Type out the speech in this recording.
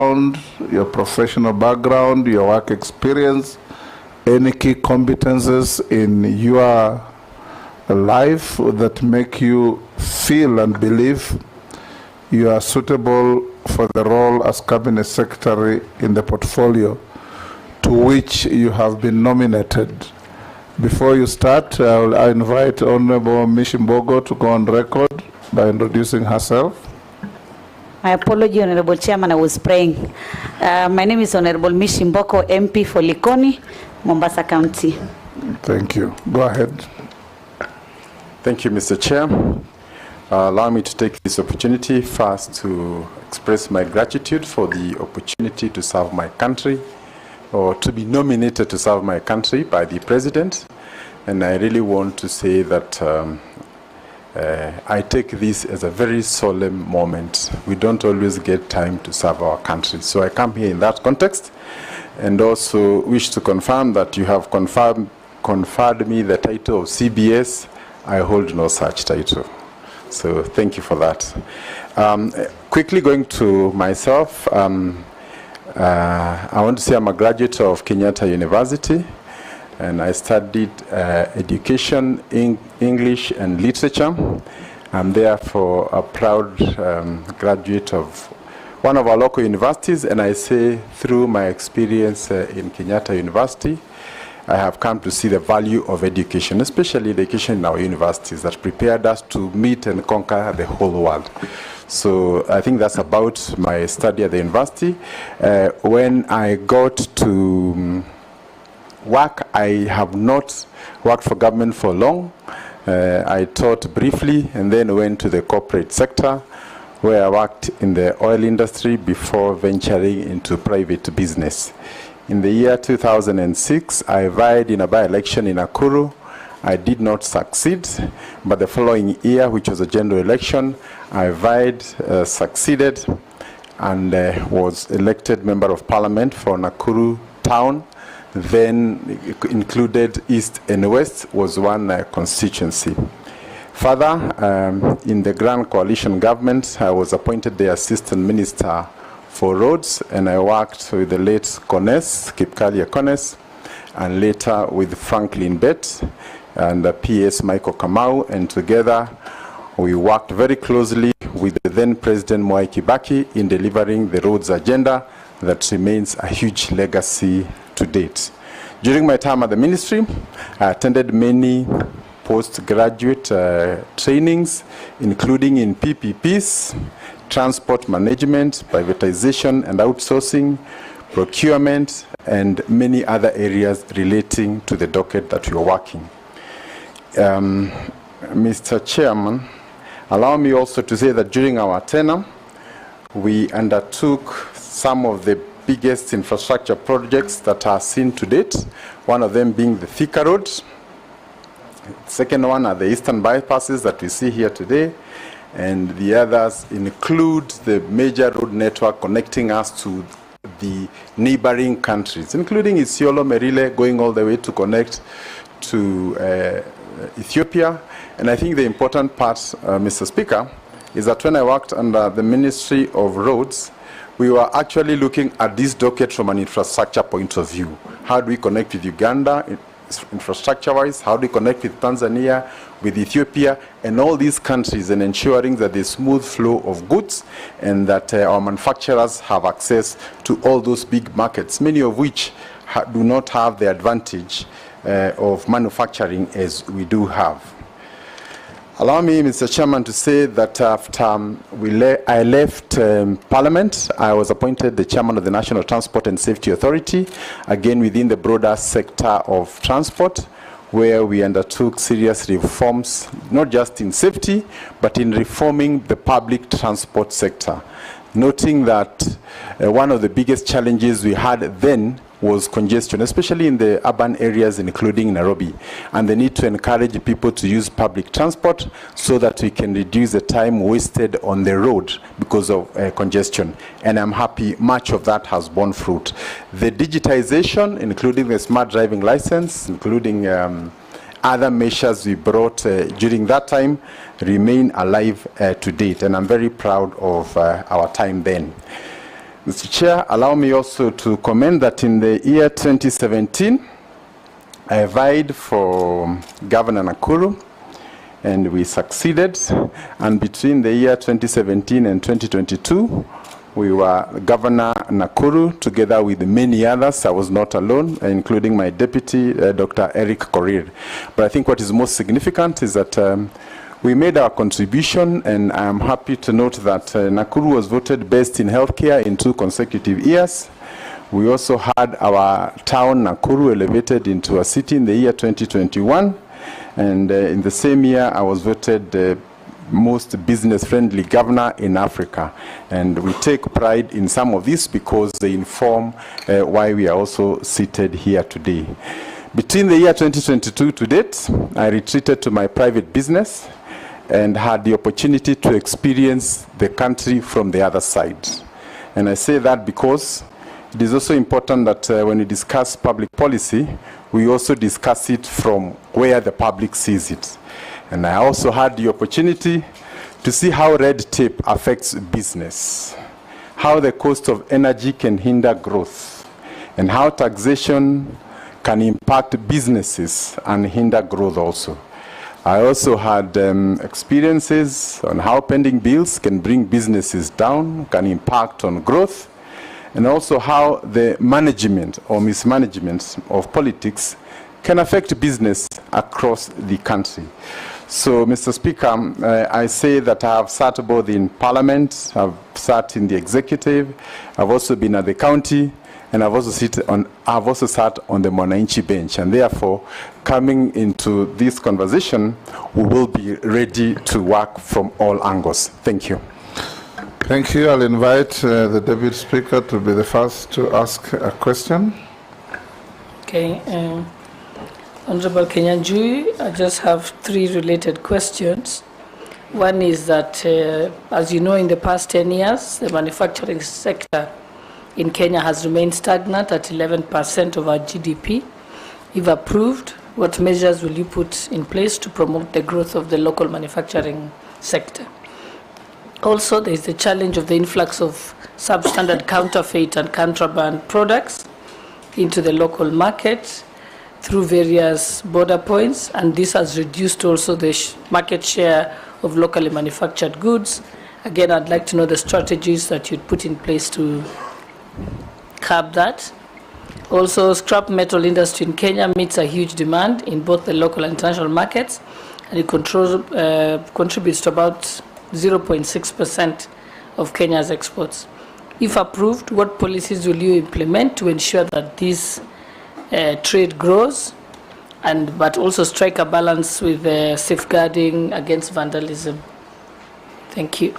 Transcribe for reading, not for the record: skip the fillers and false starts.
your professional background, your work experience, any key competences in your life that make you feel and believe you are suitable for the role as Cabinet Secretary in the portfolio to which you have been nominated. Before you start, I invite Honorable Mishimbogo to go on record by introducing herself. My apology, Honorable Chairman, I was praying. My name is Honorable Mishimboko, MP for Likoni, Mombasa County. Thank you. Go ahead. Thank you, Mr. Chair. Allow me to take this opportunity first to express my gratitude for the opportunity to serve my country, or to be nominated to serve my country by the President. And I really want to say that I take this as a very solemn moment. We don't always get time to serve our country. So I come here in that context, and also wish to confirm that you have conferred me the title of CBS. I hold no such title. So thank you for that. Quickly going to myself, I want to say I'm a graduate of Kenyatta University, and I studied education, English and literature. I'm therefore a proud graduate of one of our local universities, and I say through my experience in Kenyatta University, I have come to see the value of education, especially education in our universities that prepared us to meet and conquer the whole world. So I think that's about my study at the university. When I got to work, I have not worked for government for long. I taught briefly and then went to the corporate sector, where I worked in the oil industry before venturing into private business. In the year 2006, I vied in a by-election in Nakuru. I did not succeed, but the following year, which was a general election, I vied, succeeded, and was elected Member of Parliament for Nakuru Town. Then included East and West was one constituency. Further, in the Grand Coalition government, I was appointed the Assistant Minister for Roads, and I worked with the late Kipkalia Kones, and later with Franklin Bett and PS Michael Kamau, and together we worked very closely with the then President Mwai Kibaki in delivering the roads agenda that remains a huge legacy to date. During my time at the ministry, I attended many postgraduate trainings, including in PPPs, transport management, privatization and outsourcing, procurement, and many other areas relating to the docket that we are working. Mr. Chairman, allow me also to say that during our tenure, we undertook some of the biggest infrastructure projects that are seen to date, one of them being the Thika Road. Second one are the eastern bypasses that we see here today, and the others include the major road network connecting us to the neighboring countries, including Isiolo, Merile, going all the way to connect to Ethiopia. And I think the important part, Mr. Speaker, is that when I worked under the Ministry of Roads, we were actually looking at this docket from an infrastructure point of view. How do we connect with Uganda infrastructure-wise? How do we connect with Tanzania, with Ethiopia, and all these countries, and ensuring that there's smooth flow of goods and that our manufacturers have access to all those big markets, many of which do not have the advantage of manufacturing as we do have. Allow me, Mr. Chairman, to say that after I left Parliament, I was appointed the Chairman of the National Transport and Safety Authority, again within the broader sector of transport, where we undertook serious reforms, not just in safety, but in reforming the public transport sector. Noting that one of the biggest challenges we had then was congestion, especially in the urban areas, including Nairobi, and the need to encourage people to use public transport so that we can reduce the time wasted on the road because of congestion. And I'm happy much of that has borne fruit. The digitization, including the smart driving license, including other measures we brought during that time, remain alive to date, and I'm very proud of our time then. Mr. Chair, allow me also to comment that in the year 2017, I vied for Governor Nakuru, and we succeeded. And between the year 2017 and 2022, we were Governor Nakuru together with many others. I was not alone, including my deputy, Dr. Eric Korir. But I think what is most significant is that we made our contribution, and I am happy to note that Nakuru was voted best in healthcare in 2 consecutive years. We also had our town, Nakuru, elevated into a city in the year 2021. And in the same year, I was voted the most business-friendly governor in Africa. And we take pride in some of this because they inform why we are also seated here today. Between the year 2022 to date, I retreated to my private business and had the opportunity to experience the country from the other side. And I say that because it is also important that when we discuss public policy, we also discuss it from where the public sees it. And I also had the opportunity to see how red tape affects business, how the cost of energy can hinder growth, and how taxation can impact businesses and hinder growth also. I also had experiences on how pending bills can bring businesses down, can impact on growth, and also how the management or mismanagement of politics can affect business across the country. So, Mr. Speaker, I say that I have sat both in Parliament, I've sat in the executive, I've also been at the county, and I've also sat on the Mwananchi bench. And therefore, coming into this conversation, we will be ready to work from all angles. Thank you. Thank you. I'll invite the Deputy Speaker to be the first to ask a question. Okay. Honorable Kinyanjui, I just have 3 related questions. One is that, as you know, in the past 10 years, the manufacturing sector in Kenya has remained stagnant at 11% of our GDP. If approved, what measures will you put in place to promote the growth of the local manufacturing sector? Also, there is the challenge of the influx of substandard counterfeit and contraband products into the local market through various border points, and this has reduced also the market share of locally manufactured goods. Again, I'd like to know the strategies that you'd put in place to curb that. Also, scrap metal industry in Kenya meets a huge demand in both the local and international markets, and it contributes to about 0.6% of Kenya's exports. If approved, what policies will you implement to ensure that this trade grows, but also strike a balance with safeguarding against vandalism? Thank you.